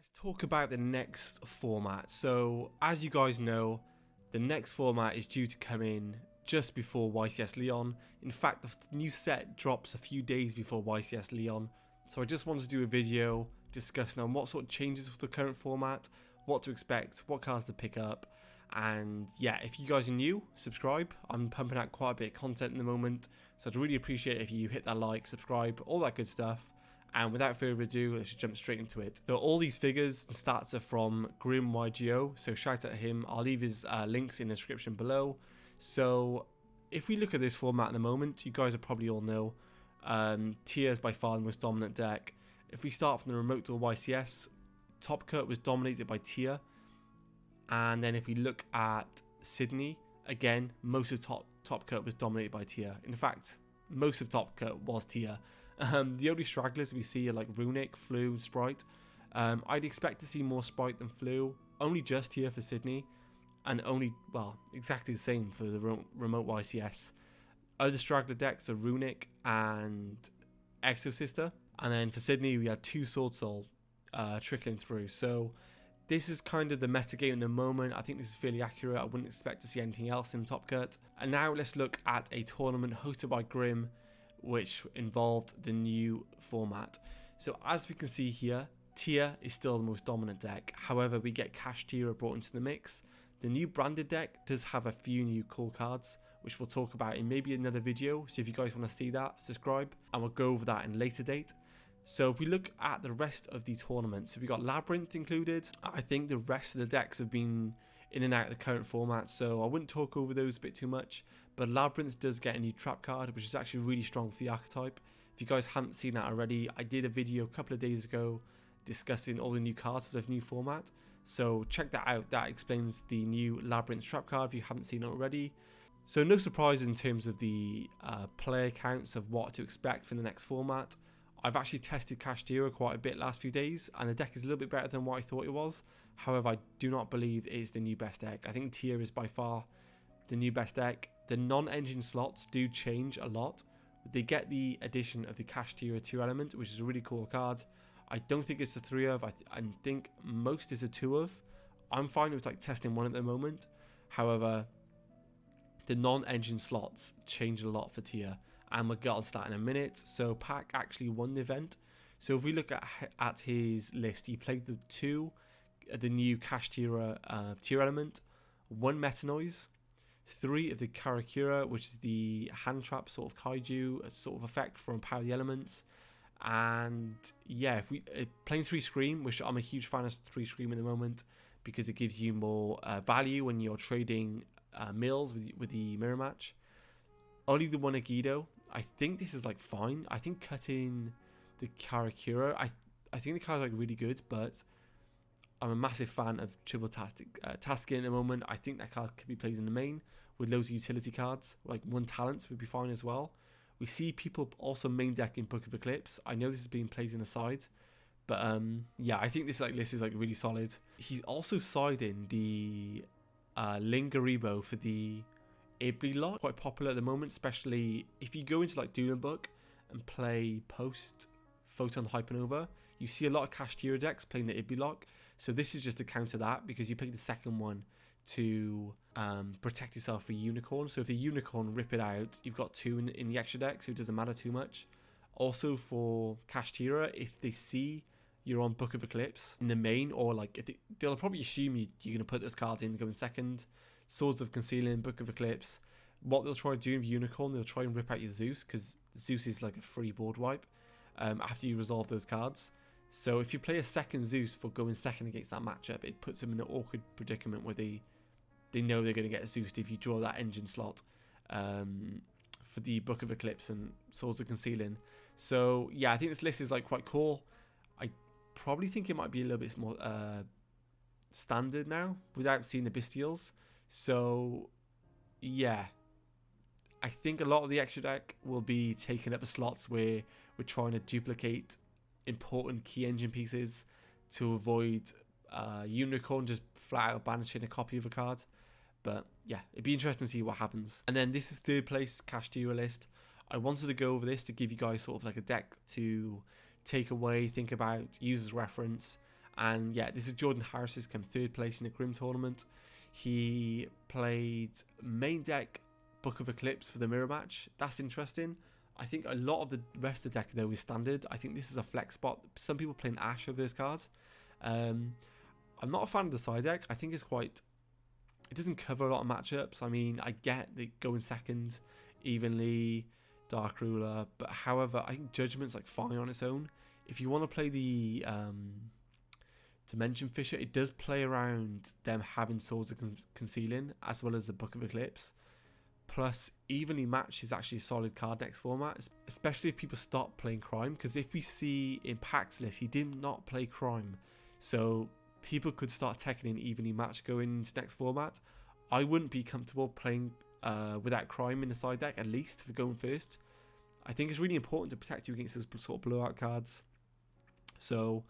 Let's talk about the next format. So as you guys know, the next format is due to come in just before YCS Lyon. In fact, the new set drops a few days before YCS Lyon. So I just wanted to do a video discussing on what sort of changes with the current format, what to expect, what cards to pick up. And yeah, if you guys are new, subscribe. I'm pumping out quite a bit of content in the moment, so I'd really appreciate if you hit that like, subscribe, all that good stuff. And without further ado, let's jump straight into it. So all these figures and stats are from YuGiOh, so shout out to him. I'll leave his links in the description below. So if we look at this format at the moment, you guys will probably all know Tia is by far the most dominant deck. If we start from the remote duel YCS, Top Cut was dominated by Tia. And then if we look at Sydney, again, most of Top Cut was dominated by Tia. In fact, most of Top Cut was Tia. The only stragglers we see are like Runic, Flu, and Sprite. I'd expect to see more Sprite than Flu. Only just Tia for Sydney. And only, well, exactly the same for the remote YCS. Other straggler decks are Runic and Exo Sister. And then for Sydney, we had 2 Sword Soul trickling through. So this is kind of the meta game at the moment. I think this is fairly accurate. I wouldn't expect to see anything else in Top Cut. And now let's look at a tournament hosted by Grim, which involved the new format. So as we can see here, Tia is still the most dominant deck. However, we get Cash Tia brought into the mix. The new branded deck does have a few new cool cards, which we'll talk about in maybe another video. So if you guys want to see that, subscribe, and we'll go over that in a later date. So if we look at the rest of the tournament, so we got Labyrinth included. I think the rest of the decks have been in and out of the current format, so I wouldn't talk over those a bit too much. But Labyrinth does get a new trap card, which is actually really strong for the archetype. If you guys haven't seen that already, I did a video a couple of days ago discussing all the new cards for the new format. So check that out. That explains the new Labyrinth trap card if you haven't seen it already. So no surprise in terms of the player counts of what to expect for the next format. I've actually tested Cash Tia quite a bit last few days, and the deck is a little bit better than what I thought it was. However, I do not believe it is the new best deck. I think Tia is by far the new best deck. The non-engine slots do change a lot. They get the addition of the Cash Tia 2 element, which is a really cool card. I don't think it's a 3 of. I think most is a 2 of. I'm fine with like testing one at the moment. However, the non-engine slots change a lot for Tia, and we'll get on to that in a minute. So Pac actually won the event. So if we look at his list, he played the new Cash Tia tier element, 1 Meta Noise, 3 of the Karuuda, which is the hand trap sort of kaiju, a sort of effect from Power the Elements. And yeah, if we playing 3 Scream, which I'm a huge fan of 3 Scream at the moment, because it gives you more value when you're trading mills with the mirror match. Only the 1 YuGiOh. I think this is like fine. I think cutting the Karuuda, I think the card's like really good, but I'm a massive fan of triple tasking at the moment. I think that card could be played in the main with loads of utility cards. Like 1 talent would be fine as well. We see people also main decking Book of Eclipse. I know this is being played in the side, but yeah, I think this list is like really solid. He's also siding the Lingaribo for the Ibli lot, quite popular at the moment, especially if you go into like Doom Book and play post Photon Hypernova, you see a lot of Cash Tia decks playing the Ibli lock. So this is just to counter that, because you pick the second one to protect yourself for Unicorn. So if the Unicorn rip it out, you've got 2 in the extra deck, so it doesn't matter too much. Also for Cash Tia, if they see you're on Book of Eclipse in the main, or like they'll probably assume you're going to put those cards in going second. Swords of Concealing, Book of Eclipse. What they'll try to do with Unicorn, they'll try and rip out your Zeus, because Zeus is like a free board wipe after you resolve those cards. So if you play a second Zeus for going second against that matchup, it puts them in an awkward predicament where they know they're going to get Zeus if you draw that engine slot for the Book of Eclipse and Swords of Concealing. So yeah, I think this list is like quite cool. I probably think it might be a little bit more standard now without seeing the Bestials. So yeah, I think a lot of the extra deck will be taking up the slots where we're trying to duplicate important key engine pieces to avoid Unicorn just flat out banishing a copy of a card. But yeah, it'd be interesting to see what happens. And then this is 3rd place Cash Tia list. I wanted to go over this to give you guys sort of like a deck to take away, think about, use as reference, And yeah, this is Jordan Harris's come 3rd place in the Grim tournament. He played main deck Book of Eclipse for the mirror match. That's interesting. I think a lot of the rest of the deck though is standard. I think this is a flex spot. Some people playing Ash over those cards. I'm not a fan of the side deck. I think it's quite... It doesn't cover a lot of matchups. I mean, I get that going second evenly, Dark Ruler, but however, I think Judgment's like fine on its own. If you want to play the Dimension Fisher, it does play around them having Swords of Concealing as well as the Book of Eclipse. Plus, evenly matched is actually a solid card next format, especially if people stop playing Crime. Because if we see in Pack's list, he did not play Crime, so people could start taking in evenly matched going into next format. I wouldn't be comfortable playing without Crime in the side deck, at least for going first. I think it's really important to protect you against those sort of blowout cards. So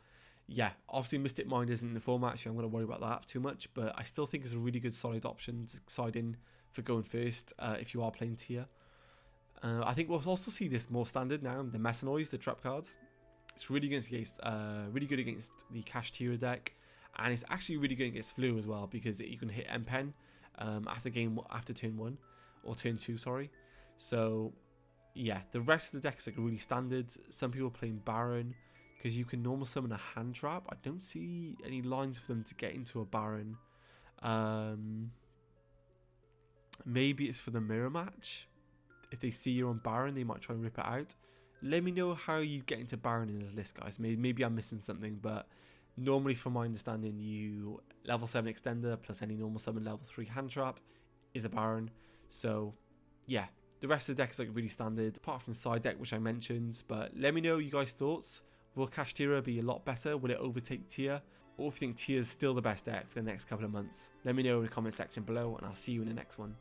yeah, obviously Mystic Mind isn't in the format, so I'm going to worry about that too much, but I still think it's a really good solid option to side in for going first if you are playing tier. I think we'll also see this more standard now, the Messanoise, the trap card. It's really good against the Cash tier deck, and it's actually really good against Flu as well, because you can hit M-Pen after turn 1 or turn 2, sorry. So yeah, the rest of the deck is like really standard. Some people playing Baron because you can normal summon a hand trap. I don't see any lines for them to get into a Baron. Maybe it's for the mirror match. If they see you're on Baron, they might try and rip it out. Let me know how you get into Baron in this list, guys. Maybe I'm missing something, but normally from my understanding, you level 7 extender plus any normal summon level 3 hand trap is a Baron. So yeah, the rest of the deck is like really standard, apart from the side deck, which I mentioned. But let me know you guys' thoughts. Will Cash Tier be a lot better? Will it overtake Tier? Or if you think Tier is still the best deck for the next couple of months? Let me know in the comment section below, and I'll see you in the next one.